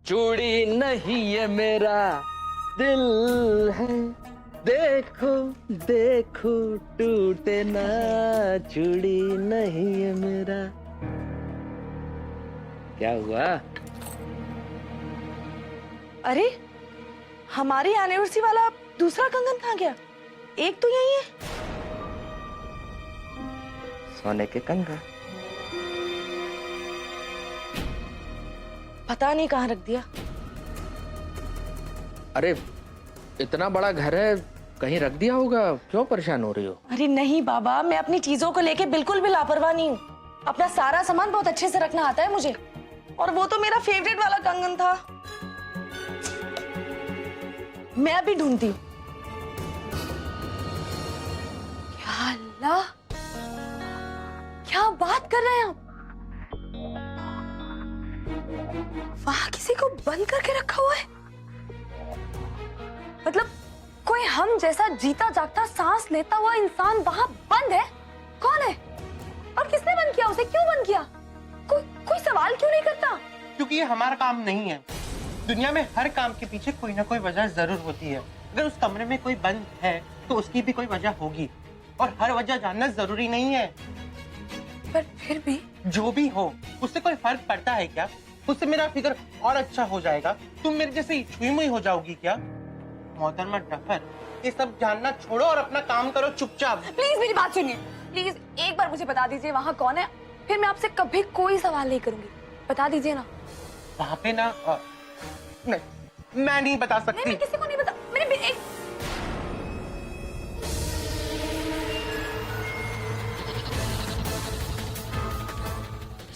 चूड़ी नहीं ये मेरा दिल है, देखो देखो टूटे ना, चूड़ी नहीं ये मेरा। क्या हुआ? अरे हमारी एनिवर्सरी वाला दूसरा कंगन कहाँ गया? एक तो यही है। सोने के कंगन पता नहीं कहाँ रख दिया। अरे इतना बड़ा घर है, कहीं रख दिया होगा। क्यों परेशान हो रही हो? अरे नहीं बाबा, मैं अपनी चीजों को लेके बिल्कुल भी लापरवाह नहीं हूँ। अपना सारा सामान बहुत अच्छे से रखना आता है मुझे, और वो तो मेरा फेवरेट वाला कंगन था। मैं अभी ढूंढती हूँ। क्या अल्लाह, क्या बात कर रहे हैं आप? वहां किसी को बंद करके रखा हुआ है? मतलब कोई हम जैसा जीता जागता सांस लेता हुआ इंसान वहां बंद है? कौन है और किसने बंद किया उसे? क्यों बंद किया? कोई सवाल क्यों नहीं करता? क्योंकि ये हमारा काम नहीं है। दुनिया में हर काम के पीछे कोई ना कोई वजह जरूर होती है। अगर उस कमरे में कोई बंद है तो उसकी भी कोई वजह होगी, और हर वजह जानना जरूरी नहीं है। पर फिर भी जो भी हो, उससे कोई फर्क पड़ता है क्या? उससे मेरा फिक्र और अच्छा हो जाएगा। तुम मेरे जैसे छुई मुई हो जाओगी क्या? मोहतरमा डफर, ये सब जानना छोड़ो और अपना काम करो चुपचाप। प्लीज मेरी बात सुनिए। प्लीज एक बार मुझे बता दीजिए वहाँ कौन है, फिर मैं आपसे कभी कोई सवाल नहीं करूंगी। बता दीजिए ना। वहाँ पे ना नहीं, मैं नहीं बता सकती। नहीं, मैं किसी को नहीं बता। मेरे एक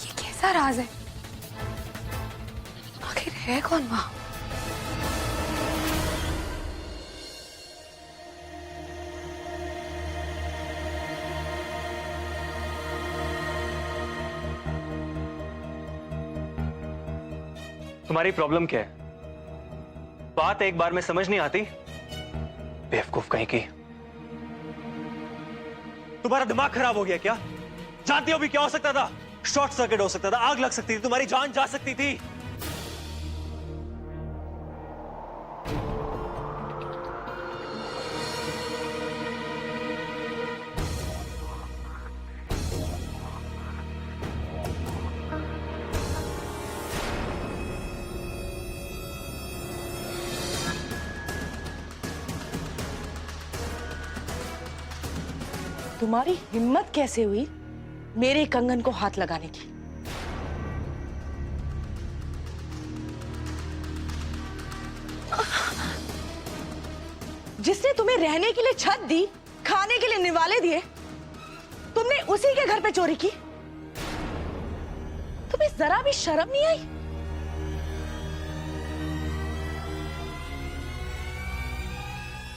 ये कैसा राज है? आखिर है कौन वहाँ? तुम्हारी प्रॉब्लम क्या है? बात एक बार में समझ नहीं आती? बेवकूफ कहीं की। तुम्हारा दिमाग खराब हो गया क्या? जानती हो भी क्या हो सकता था? शॉर्ट सर्किट हो सकता था, आग लग सकती थी, तुम्हारी जान जा सकती थी। तुम्हारी हिम्मत कैसे हुई मेरे कंगन को हाथ लगाने की? जिसने तुम्हें रहने के लिए छत दी, खाने के लिए निवाले दिए, तुमने उसी के घर पे चोरी की? तुम्हें जरा भी शर्म नहीं आई?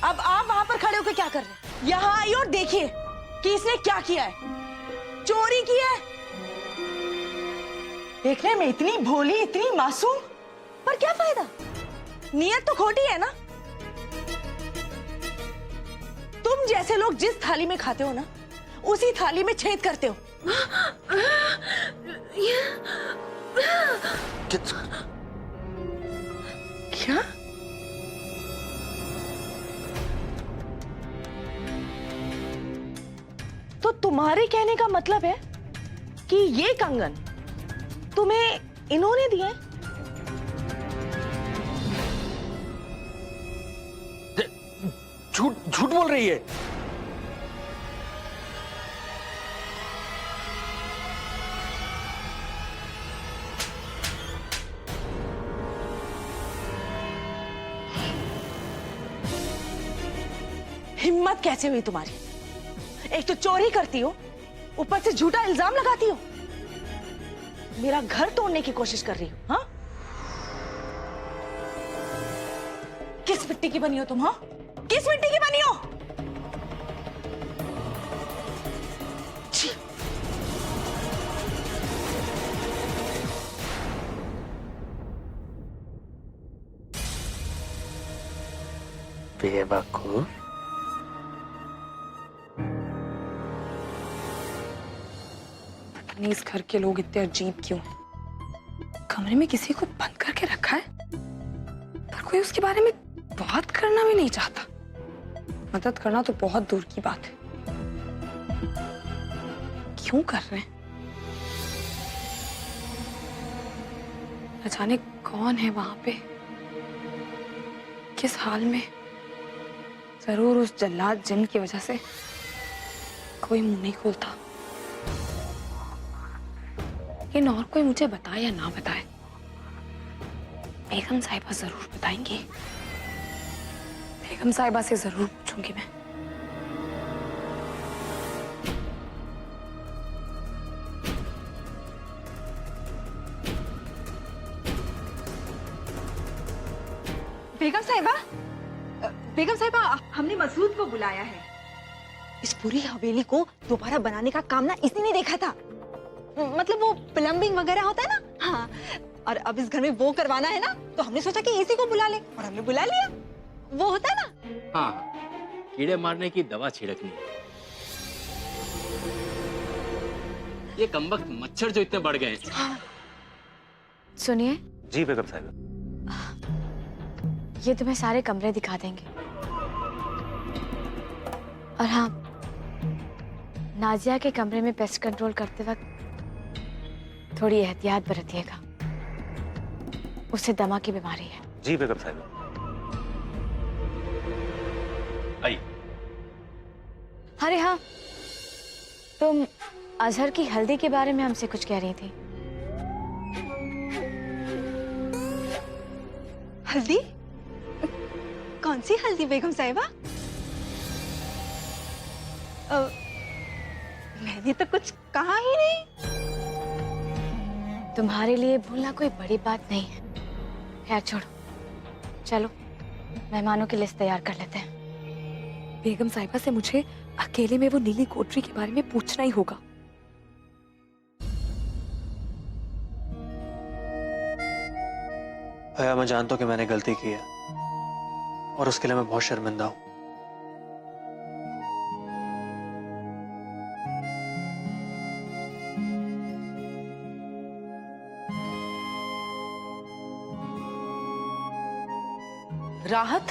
अब आप वहां पर खड़े होकर क्या कर रहे हैं? यहां आई और देखिए कि इसने क्या किया है। चोरी की है। देखने में इतनी भोली, इतनी मासूम, पर क्या फायदा? नीयत तो खोटी है ना। तुम जैसे लोग जिस थाली में खाते हो ना, उसी थाली में छेद करते हो। क्या? तो तुम्हारे कहने का मतलब है कि ये कंगन तुम्हें इन्होंने दिए? झूठ झूठ बोल रही है। हिम्मत कैसे हुई तुम्हारी? एक तो चोरी करती हो, ऊपर से झूठा इल्जाम लगाती हो। मेरा घर तोड़ने की कोशिश कर रही हो? हाँ? किस मिट्टी की बनी हो तुम? हाँ, किस मिट्टी की बनी हो? छी। बेवकूफ। इस घर के लोग इतने अजीब क्यों हैं? कमरे में किसी को बंद करके रखा है। कोई उसके बारे में बात करना भी नहीं चाहता। मदद करना तो बहुत दूर की बात है। क्यों कर रहे हैं? न जाने कौन है वहां पे, किस हाल में। जरूर उस जल्लाद जिन की वजह से कोई मुंह नहीं खोलता। लेकिन और कोई मुझे बताए या ना बताए, बेगम साहिबा जरूर बताएंगी। बेगम साहिबा से जरूर पूछूंगी मैं। बेगम साहिबा, हमने मसरूद को बुलाया है। इस पूरी हवेली को दोबारा बनाने का काम ना इसने नहीं देखा था। मतलब वो प्लम्बिंग वगैरह होता है ना। हाँ, और अब इस घर में वो करवाना है ना, तो हमने सोचा कि इसी को बुला ले, और हमने बुला लिया। वो होता है ना। हाँ, कीड़े मारने की दवा छिड़कनी। ये कमबख्त मच्छर जो इतने बढ़ गए हैं। सुनिए, जी बेगम साहिबा। ये तुम्हें सारे कमरे दिखा देंगे। और हाँ, नाजिया के कमरे में पेस्ट कंट्रोल करते वक्त थोड़ी एहतियात बरतिएगा। उसे दमा की बीमारी है। जी बेगम साहिबा। आई। अरे हाँ, तुम अजहर की हल्दी के बारे में हमसे कुछ कह रही थी। हल्दी? कौन सी हल्दी बेगम साहिबा? मैंने तो कुछ कहा ही नहीं। तुम्हारे लिए भूलना कोई बड़ी बात नहीं है। खैर छोड़ो, चलो मेहमानों की लिस्ट तैयार कर लेते हैं। बेगम साहिबा से मुझे अकेले में वो नीली कोठरी के बारे में पूछना ही होगा। भैया, मैं जानता हूं कि मैंने गलती की है और उसके लिए मैं बहुत शर्मिंदा हूं। राहत,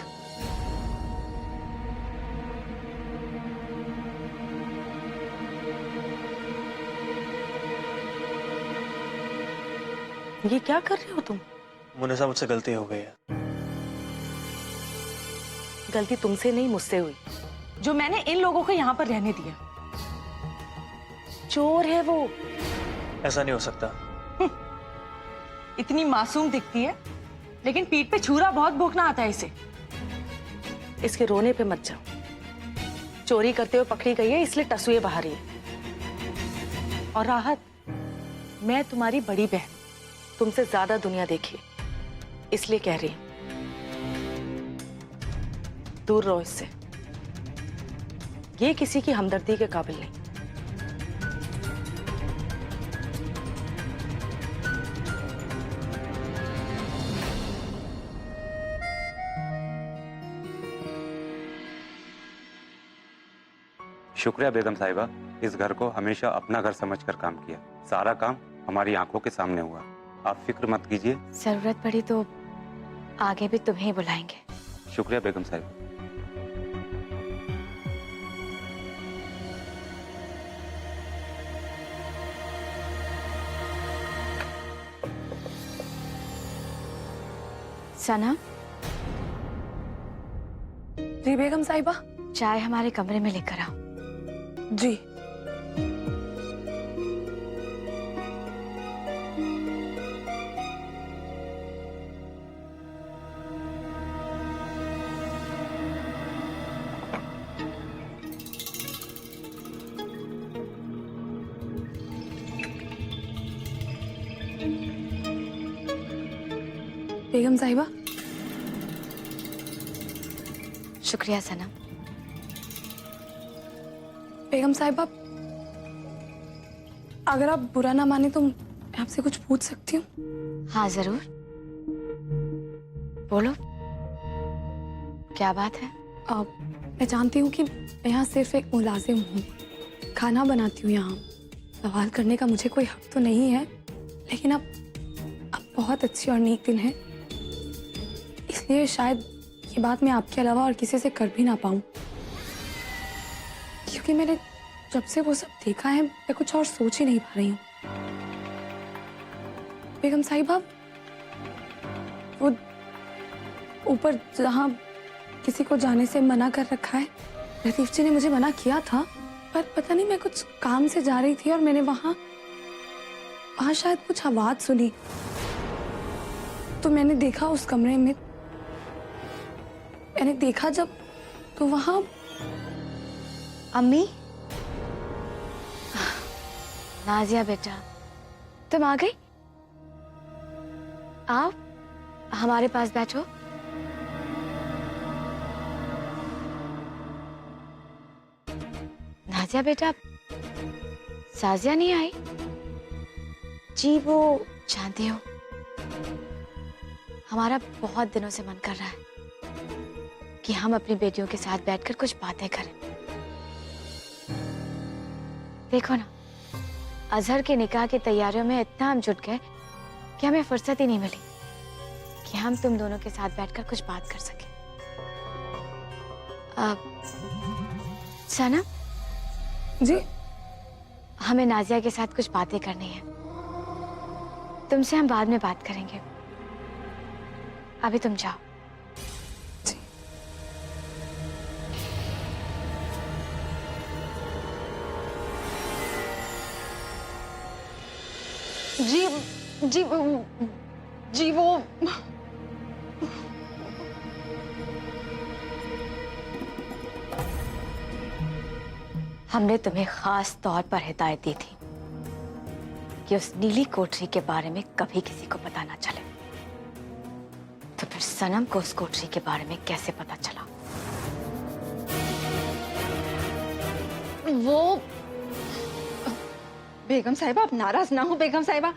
ये क्या कर रहे हो तुम? मुन्ना, मुझसे गलती हो गई है। गलती तुमसे नहीं, मुझसे हुई, जो मैंने इन लोगों को यहाँ पर रहने दिया। चोर है वो। ऐसा नहीं हो सकता। इतनी मासूम दिखती है, लेकिन पीठ पे छुरा बहुत भोंकना आता है इसे। इसके रोने पे मत जाओ। चोरी करते हुए पकड़ी गई है, इसलिए टसुए बहा रही है। और राहत, मैं तुम्हारी बड़ी बहन, तुमसे ज्यादा दुनिया देखी, इसलिए कह रही हूं, दूर रहो इससे। ये किसी की हमदर्दी के काबिल नहीं। शुक्रिया बेगम साहिबा, इस घर को हमेशा अपना घर समझकर काम किया। सारा काम हमारी आंखों के सामने हुआ। आप फिक्र मत कीजिए। जरूरत पड़ी तो आगे भी तुम्हें ही बुलाएंगे। शुक्रिया बेगम साहिबा। सना, जी बेगम साहिबा। चाय हमारे कमरे में लेकर आओ। जी। बेगम साहिबा। शुक्रिया सनम। बेगम साहिबा, अगर आप बुरा ना माने तो मैं आपसे कुछ पूछ सकती हूँ? हाँ जरूर, बोलो, क्या बात है? मैं जानती हूँ कि मैं यहाँ सिर्फ एक मुलाजिम हूँ, खाना बनाती हूँ यहाँ। सवाल करने का मुझे कोई हक तो नहीं है, लेकिन अब बहुत अच्छी और नेक दिन है, इसलिए शायद ये बात मैं आपके अलावा और किसी से कर भी ना पाऊं, क्योंकि मैंने जब से वो सब देखा है मैं कुछ और सोच ही नहीं पा रही हूँ। बेगम साहिबा, वो ऊपर जहाँ किसी को जाने से मना कर रखा है, लतीफ जी ने मुझे मना किया था, पर पता नहीं मैं कुछ काम से जा रही थी और मैंने वहां शायद कुछ आवाज सुनी, तो मैंने देखा उस कमरे में, मैंने देखा जब, तो वहां अम्मी, नाजिया बेटा, तुम आ गई? आओ हमारे पास बैठो। नाजिया बेटा, साजिया नहीं आई? जी वो जानती हो, हमारा बहुत दिनों से मन कर रहा है कि हम अपनी बेटियों के साथ बैठकर कुछ बातें करें। देखो ना, अजहर के निकाह की तैयारियों में इतना हम जुट गए कि हमें फुर्सत ही नहीं मिली कि हम तुम दोनों के साथ बैठकर कुछ बात कर सके। सनम जी, हमें नाजिया के साथ कुछ बातें करनी है, तुमसे हम बाद में बात करेंगे, अभी तुम जाओ। जी जी जी वो हमने तुम्हें खास तौर पर हिदायत दी थी कि उस नीली कोठरी के बारे में कभी किसी को पता ना चले, तो फिर सनम को उस कोठरी के बारे में कैसे पता चला? वो बेगम साहिबा, आप नाराज ना हो बेगम साहिबा,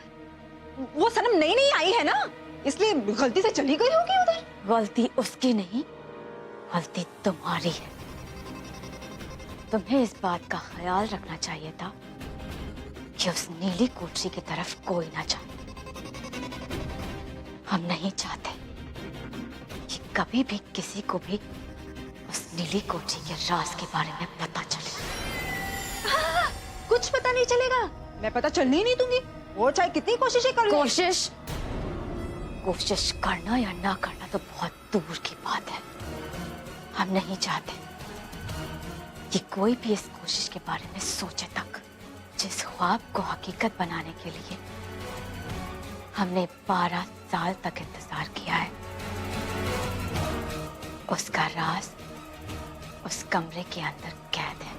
वो सनम नई नई आई है ना, इसलिए गलती से चली गई होगी उधर। गलती उसकी नहीं, गलती तुम्हारी है। तुम्हें इस बात का ख्याल रखना चाहिए था कि उस नीली कोठरी की तरफ कोई ना जाए। हम नहीं चाहते कि कभी भी किसी को भी उस नीली कोठरी के राज के बारे में पता चले। कुछ पता नहीं चलेगा, मैं पता चलने ही नहीं दूंगी, वो चाहे कितनी कोशिशें कर ले। कोशिश करना या ना करना तो बहुत दूर की बात है। हम नहीं चाहते कि कोई भी इस कोशिश के बारे में सोचे तक। जिस ख्वाब को हकीकत बनाने के लिए हमने 12 साल तक इंतजार किया है, उसका राज उस कमरे के अंदर कैद है,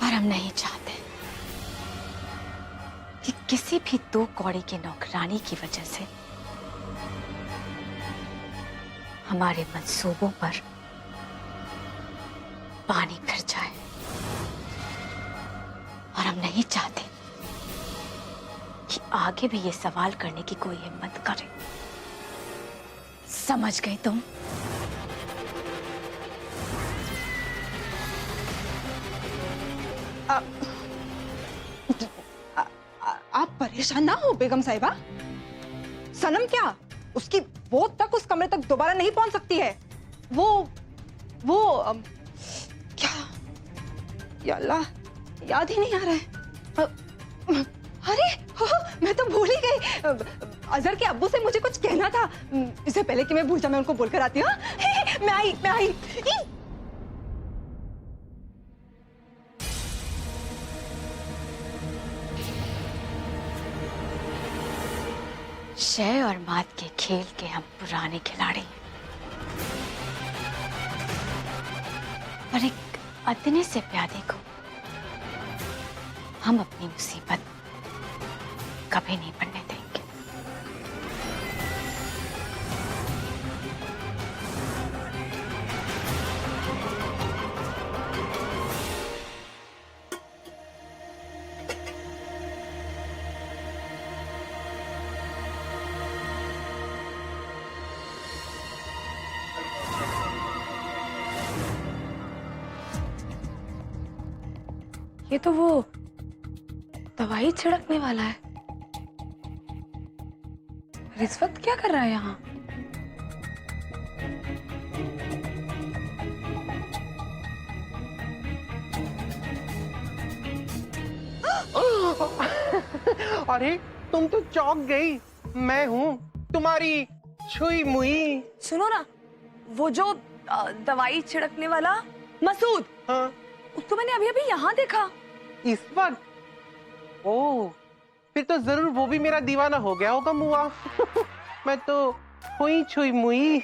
और हम नहीं चाहते कि किसी भी 2 कौड़ी की नौकरानी की वजह से हमारे मंसूबों पर पानी फिर जाए, और हम नहीं चाहते कि आगे भी ये सवाल करने की कोई हिम्मत करे। समझ गई तुम? आप परेशान ना हो बेगम साहिबा, सनम क्या उसकी वो तक उस कमरे तक दोबारा नहीं पहुंच सकती है। वो क्या, या अल्लाह, याद ही नहीं आ रहा है। अरे हो, मैं तो भूल ही गई, अजहर के अब्बू से मुझे कुछ कहना था। इससे पहले कि मैं भूल जाऊं, मैं उनको बोलकर आती हूँ। मैं आई। शय और मात के खेल के हम पुराने खिलाड़ी हैं, और एक अदने से प्यादे को हम अपनी मुसीबत कभी नहीं बनने देंगे। ये तो वो दवाई छिड़कने वाला है। इस वक्त क्या कर रहा है यहाँ? अरे तुम तो चौंक गई। मैं हूँ तुम्हारी छुई मुई। सुनो ना, वो जो दवाई छिड़कने वाला मसूद, हाँ, उसको मैंने अभी अभी यहाँ देखा। इस वक्त? ओह, फिर तो जरूर वो भी मेरा दीवाना हो गया होगा मुआ। मैं तो हुई छुई मुई।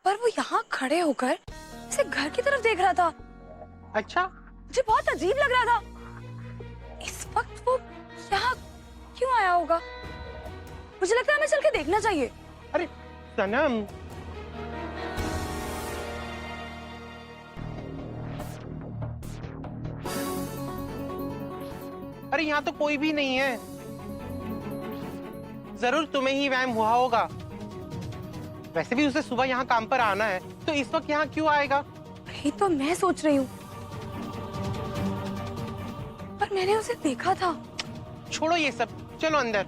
पर वो यहाँ खड़े होकर ऐसे घर की तरफ देख रहा था। अच्छा, मुझे बहुत अजीब लग रहा था। इस वक्त वो यहाँ क्यों आया होगा? मुझे लगता है हमें चल के देखना चाहिए। अरे सनम, अरे यहाँ तो कोई भी नहीं है। जरूर तुम्हें ही वहम हुआ होगा। वैसे भी उसे सुबह यहाँ काम पर आना है, तो इस वक्त यहाँ क्यों आएगा? यही तो मैं सोच रही हूँ, पर मैंने उसे देखा था। छोड़ो ये सब, चलो अंदर।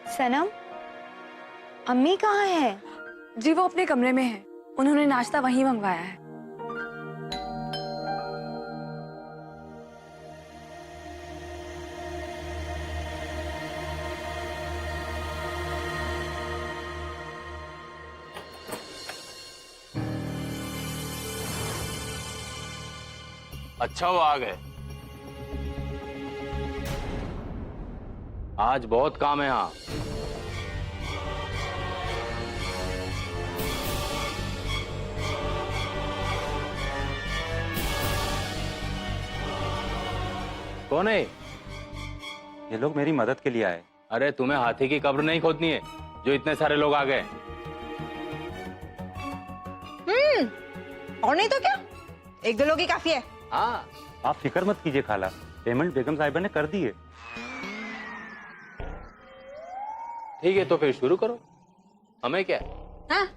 सनम, अम्मी कहाँ है? जी वो अपने कमरे में है, उन्होंने नाश्ता वहीं मंगवाया है। अच्छा वो आ गए। आज बहुत काम है यहाँ। कौन है? ये लोग मेरी मदद के लिए आए। अरे तुम्हें हाथी की कब्र नहीं खोदनी है जो इतने सारे लोग आ गए। और नहीं तो क्या, एक दो लोग ही काफी है। हाँ, आप फिक्र मत कीजिए खाला, पेमेंट बेगम साहिबा ने कर दी है। ठीक है तो फिर शुरू करो, हमें क्या है? हाँ?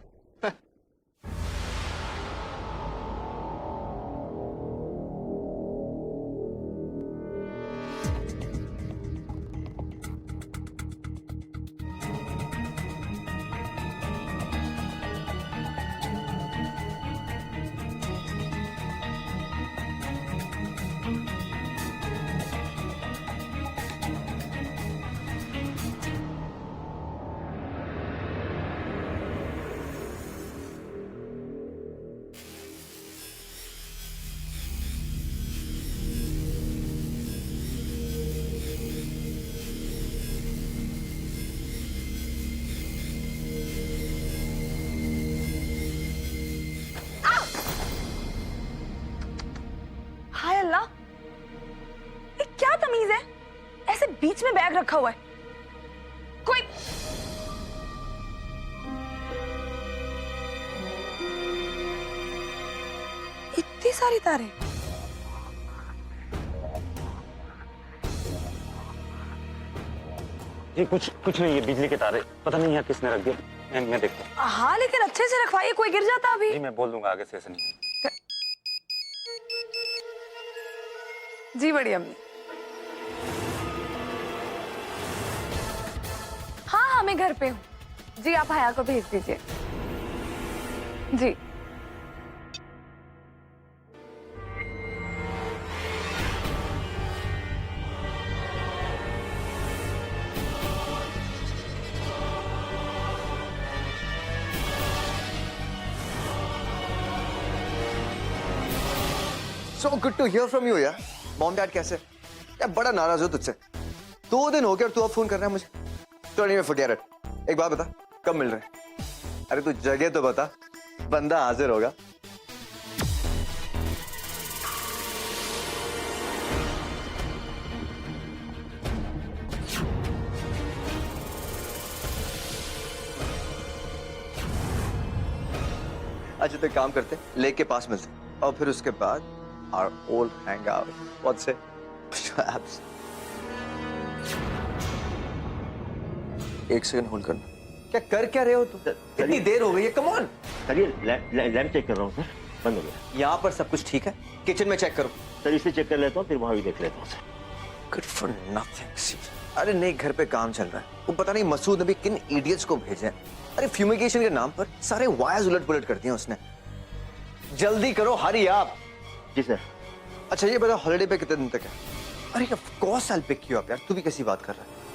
हाय अल्लाह, ये क्या तमीज है? ऐसे बीच में बैग रखा हुआ है। कोई इतनी सारी तारें। ये कुछ नहीं, ये बिजली के तारे, पता नहीं यहाँ किसने रख दिया। मैं देखता हूँ। हाँ लेकिन अच्छे से रखवाइए, कोई गिर जाता अभी। जी मैं बोल दूंगा आगे से ऐसा नहीं। जी बड़ी अम्मी। हाँ मैं घर पे हूँ जी, आप हया को भेज दीजिए जी। So good to hear from you यार। मॉम डैड कैसे? यार बड़ा नाराज हो तुझसे। 2 दिन हो गए और तू अब फोन कर रहा है मुझे। तो नहीं, forget it। एक बात बता, कब मिल रहे हैं? अरे तू जगह तो बता, बंदा हाजिर होगा। अच्छा तो काम करते, लेक के पास मिलते और फिर उसके बाद our old hangout. What's it? Perhaps. एक सेकंड होल्ड करना। क्या कर क्या रहे हो तुम? इतनी देर हो गई है, कम ऑन। सर ये लैंप चेक कर रहा हूँ सर, बंद हो गया। यहाँ पर सब कुछ ठीक है, किचन में चेक करो। सर इसे चेक कर लेता हूँ, फिर वहाँ भी देख लेता हूँ सर। Good for nothing. अरे नहीं, घर पे काम चल रहा है। वो पता नहीं मसूद ने भी किन इडियट्स को भेजे हैं। अरे फ्यूमिगेशन के नाम पर सारे वायर्स उलट पुलट कर दिए उसने। जल्दी करो, हरी आप। जी सर। अच्छा ये बता, हॉलिडे पे कितने दिन तक है? अरे of course I will pick you up यार, तू भी कैसी बात कर रहा है?